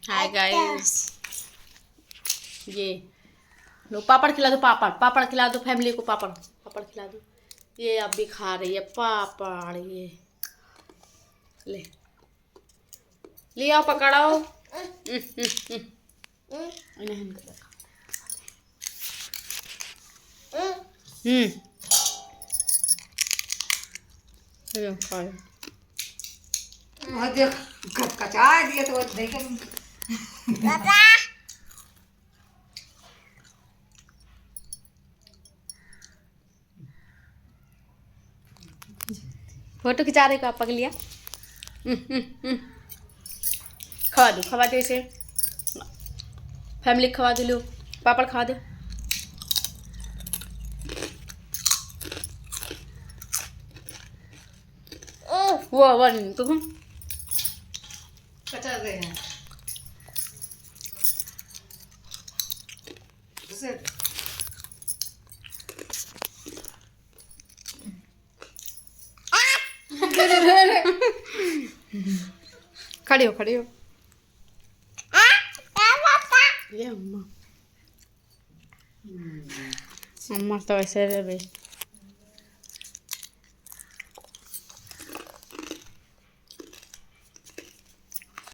Hi guys, ये लो पापड़ खिला दो। पापड़ पापड़ खिला दो फैमिली को। पापड़ पापड़ खिला दो। ये अब भी खा रही है पापड़। ये ले लिया पकड़ाओ। खाओ। देख कचा दिया तो देख फोटो खिंचा रहे पापा के लिए। खवा दो इसे। फैमिली खवा दो। लो पापड़ खवा दो। वो तुम कचा दे खड़े हो खड़े हो। ये अम्मा अम्मा तो ऐसे